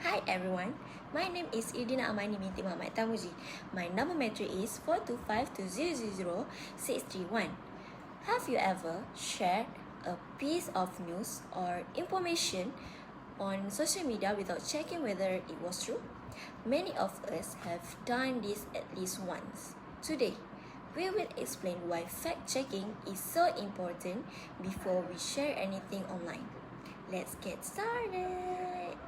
Hi everyone, my name is Irdina Amani binti Muhammad Tamuji. My number matric is 425200631. Have you ever shared a piece of news or information on social media without checking whether it was true? Many of us have done this at least once. Today, we will explain why fact-checking is so important before we share anything online. Let's get started!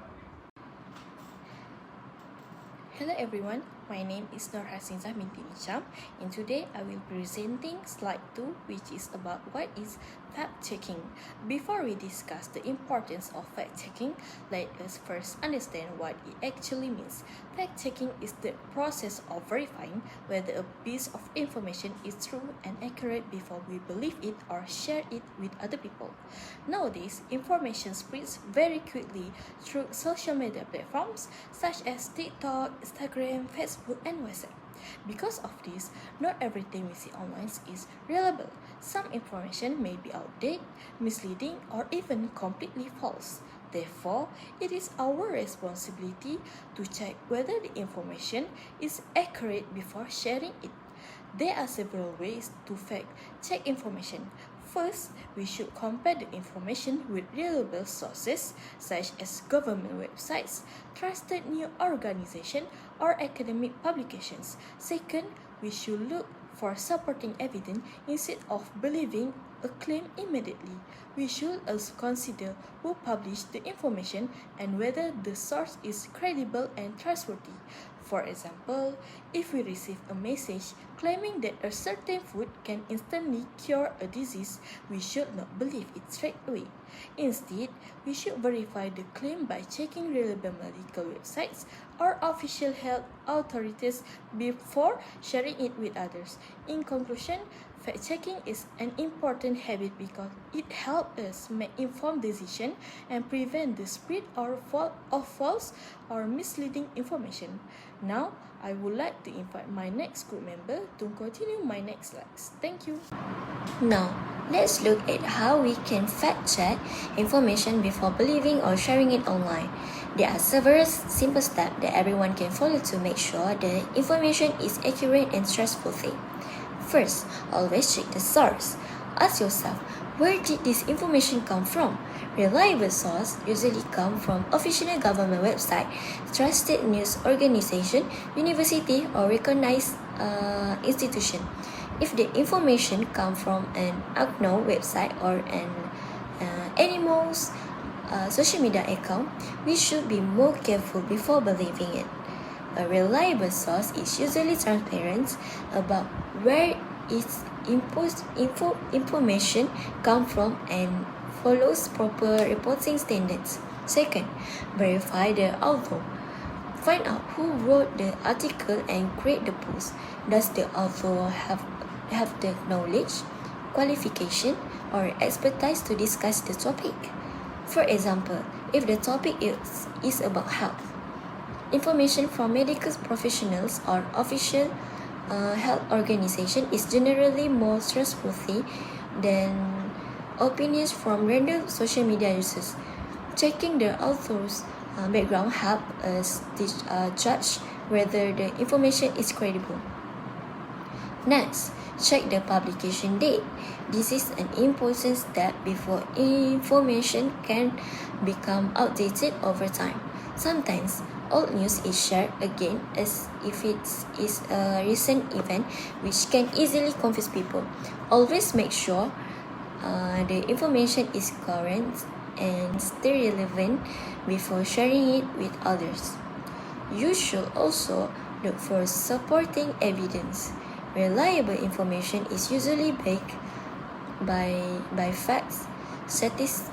Hello everyone, my name is Nur Hasinzah binti Hisham, and today I will be presenting slide 2, which is about what is fact-checking. Before we discuss the importance of fact-checking, let us first understand what it actually means. Fact-checking is the process of verifying whether a piece of information is true and accurate before we believe it or share it with other people. Nowadays, information spreads very quickly through social media platforms such as TikTok, Instagram, Facebook, and WhatsApp. Because of this, not everything we see online is reliable. Some information may be outdated, misleading, or even completely false. Therefore, it is our responsibility to check whether the information is accurate before sharing it. There are several ways to fact-check information. First, we should compare the information with reliable sources such as government websites, trusted news organizations, or academic publications. Second, we should look for supporting evidence instead of believing a claim immediately. We should also consider who published the information and whether the source is credible and trustworthy. For example, if we receive a message claiming that a certain food can instantly cure a disease, we should not believe it straight away. Instead, we should verify the claim by checking reliable medical websites or official health authorities before sharing it with others. In conclusion, fact-checking is an important habit because it helps us make informed decisions and prevent the spread of false or misleading information. Now, I would like to invite my next group member to continue my next slides. Thank you. Now, let's look at how we can fact-check information before believing or sharing it online. There are several simple steps that everyone can follow to make sure the information is accurate and trustworthy. First, always check the source. Ask yourself, where did this information come from? Reliable sources usually come from official government website, trusted news organization, university, or recognized institution. If the information comes from an unknown website or an animal's social media account, we should be more careful before believing it. A reliable source is usually transparent about where its information comes from and follows proper reporting standards. Second, verify the author. Find out who wrote the article and create the post. Does the author have the knowledge, qualification, or expertise to discuss the topic? For example, if the topic is about health, information from medical professionals or official health organization is generally more trustworthy than opinions from random social media users. Checking the author's background helps us judge whether the information is credible. Next, check the publication date. This is an important step before information can become outdated over time. Sometimes, old news is shared again as if it is a recent event, which can easily confuse people. Always make sure the information is current and still relevant before sharing it with others. You should also look for supporting evidence. Reliable information is usually backed by facts, statistic,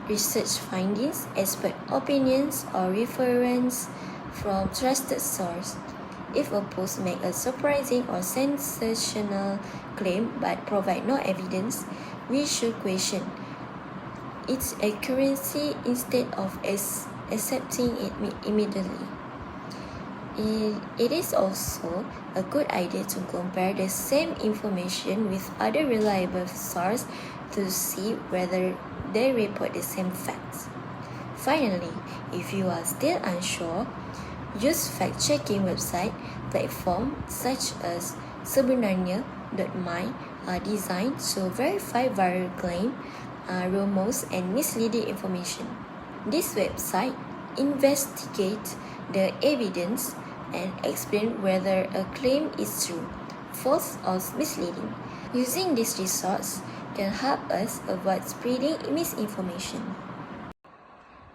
research findings, expert opinions, or reference from trusted source. If a post makes a surprising or sensational claim but provide no evidence, we should question its accuracy instead of accepting it immediately. It is also a good idea to compare the same information with other reliable sources to see whether they report the same facts. Finally, if you are still unsure, use fact-checking website platforms such as sebenarnya.my are designed to verify viral claims, rumors, and misleading information. This website investigates the evidence and explain whether a claim is true, false, or misleading. Using this resource can help us avoid spreading misinformation.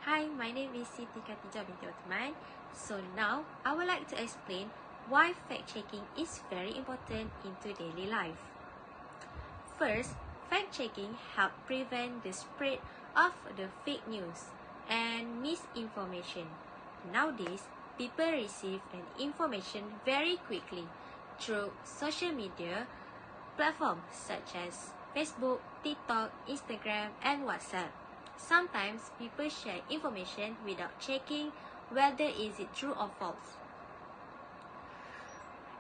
Hi, my name is Siti Khatijah binti Othman. So now, I would like to explain why fact-checking is very important into daily life. First, fact-checking helps prevent the spread of the fake news and misinformation. Nowadays, people receive an information very quickly through social media platforms such as Facebook, TikTok, Instagram, and WhatsApp. Sometimes people share information without checking whether is it true or false.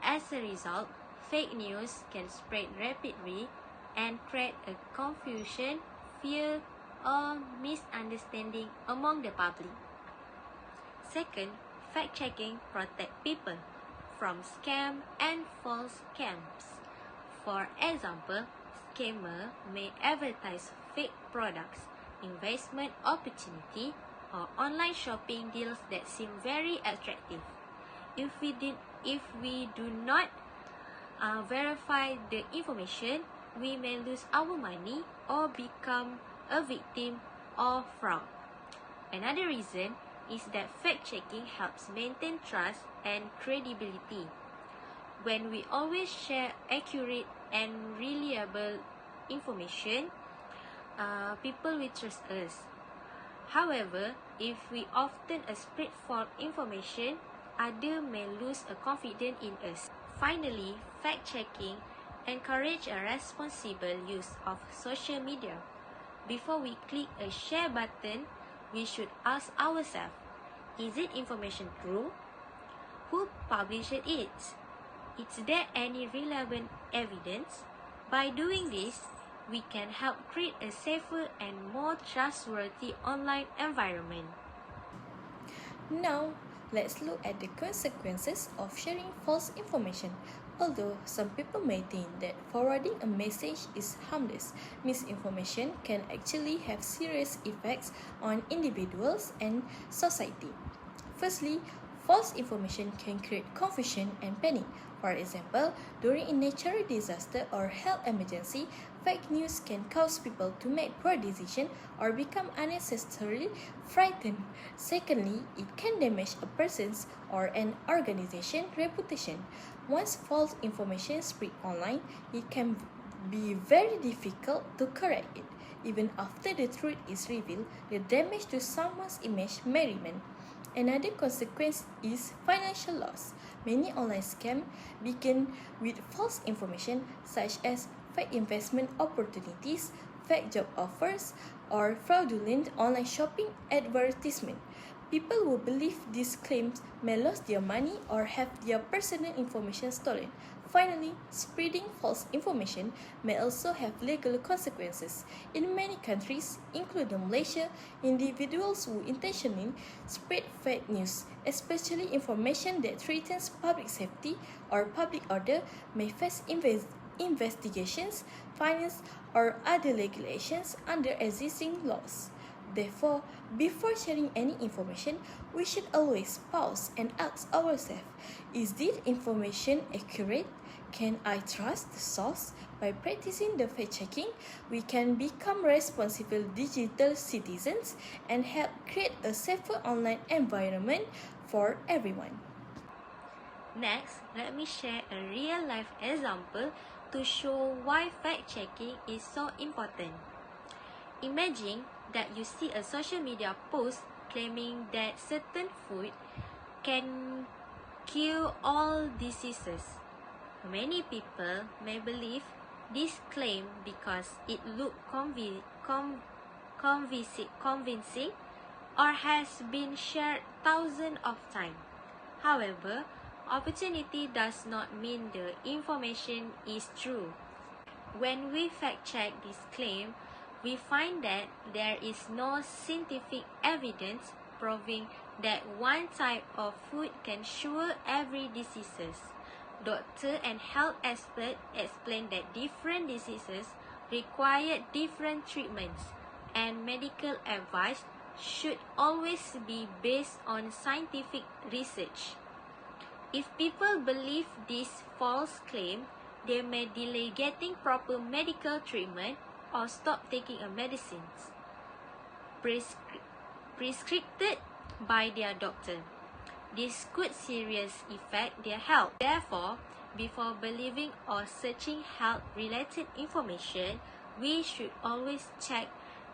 As a result, fake news can spread rapidly and create a confusion, fear, or misunderstanding among the public. Second, fact-checking protects people from scam and false scams. For example, scammers may advertise fake products, investment opportunity, or online shopping deals that seem very attractive. If we do not verify the information, we may lose our money or become a victim of fraud. Another reason is that fact-checking helps maintain trust and credibility. When we always share accurate and reliable information, people will trust us. However, if we often spread false information, others may lose a confidence in us. Finally, fact-checking encourages a responsible use of social media. Before we click a share button, we should ask ourselves, is it information true? Who published it? Is there any relevant evidence? By doing this, we can help create a safer and more trustworthy online environment. Now, let's look at the consequences of sharing false information. Although some people may think that forwarding a message is harmless, misinformation can actually have serious effects on individuals and society. Firstly, false information can create confusion and panic. For example, during a natural disaster or health emergency, fake news can cause people to make poor decisions or become unnecessarily frightened. Secondly, it can damage a person's or an organization's reputation. Once false information spread online, it can be very difficult to correct it. Even after the truth is revealed, the damage to someone's image may remain. Another consequence is financial loss. Many online scams begin with false information such as fake investment opportunities, fake job offers, or fraudulent online shopping advertisement. People who believe these claims may lose their money or have their personal information stolen. Finally, spreading false information may also have legal consequences. In many countries, including Malaysia, individuals who intentionally spread fake news, especially information that threatens public safety or public order, may face investigations, fines, or other legal actions under existing laws. Therefore, before sharing any information, we should always pause and ask ourselves, is this information accurate? Can I trust the source? By practicing the fact-checking, we can become responsible digital citizens and help create a safer online environment for everyone. Next, let me share a real-life example to show why fact-checking is so important. Imagine that you see a social media post claiming that certain food can cure all diseases. Many people may believe this claim because it looks convincing or has been shared thousands of times. However, opportunity does not mean the information is true. When we fact-check this claim, we find that there is no scientific evidence proving that one type of food can cure every diseases. Doctor and health experts explain that different diseases require different treatments, and medical advice should always be based on scientific research. If people believe this false claim, they may delay getting proper medical treatment or stop taking a medicines prescribed by their doctor. This could seriously affect their health. Therefore, before believing or searching health-related information, we should always check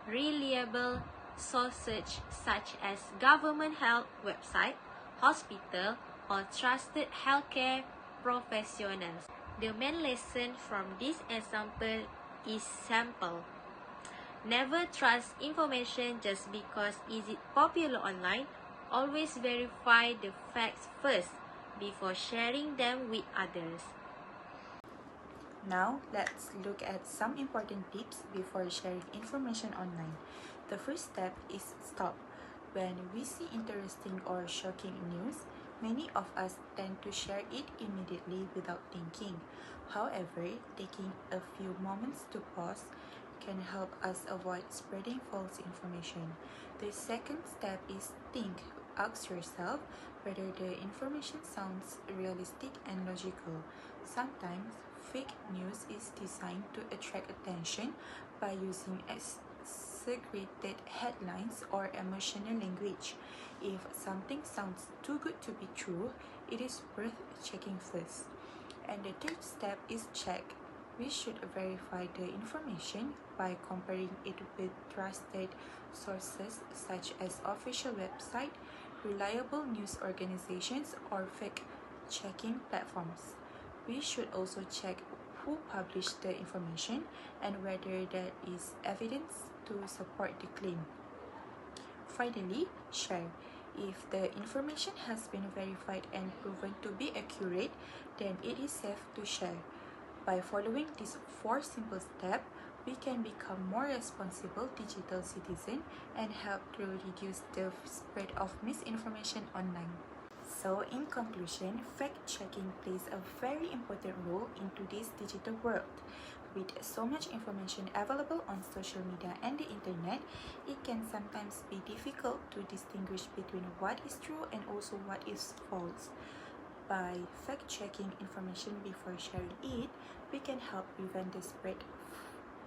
reliable sources such as government health website, hospital, or trusted healthcare professionals. The main lesson from this example is simple. Never trust information just because it is popular online. Always verify the facts first before sharing them with others. Now, let's look at some important tips before sharing information online. The first step is stop. When we see interesting or shocking news, many of us tend to share it immediately without thinking. However, taking a few moments to pause can help us avoid spreading false information. The second step is think. Ask yourself whether the information sounds realistic and logical. Sometimes, fake news is designed to attract attention by using exaggerated headlines or emotional language. If something sounds too good to be true, it is worth checking first. And the third step is check. We should verify the information by comparing it with trusted sources such as official website, reliable news organizations, or fact-checking platforms. We should also check who published the information and whether there is evidence to support the claim. Finally, share. If the information has been verified and proven to be accurate, then it is safe to share. By following these 4 simple steps, we can become more responsible digital citizens and help to reduce the spread of misinformation online. So, in conclusion, fact-checking plays a very important role in today's digital world. With so much information available on social media and the internet, it can sometimes be difficult to distinguish between what is true and also what is false. By fact-checking information before sharing it, we can help prevent the spread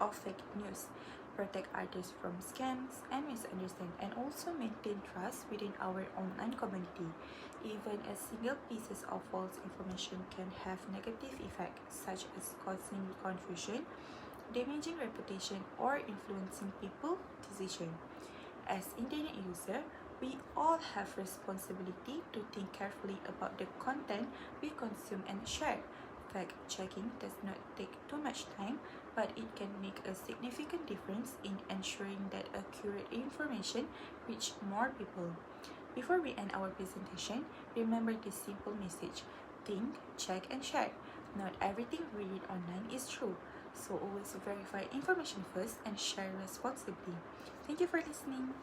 of fake news, protect others from scams and misunderstanding, and also maintain trust within our online community. Even a single piece of false information can have negative effects, such as causing confusion, damaging reputation, or influencing people's decisions. As internet users, we all have responsibility to think carefully about the content we consume and share. Fact-checking does not take too much time, but it can make a significant difference in ensuring that accurate information reaches more people. Before we end our presentation, remember this simple message. Think, check, and share. Not everything we read online is true, so always verify information first and share responsibly. Thank you for listening.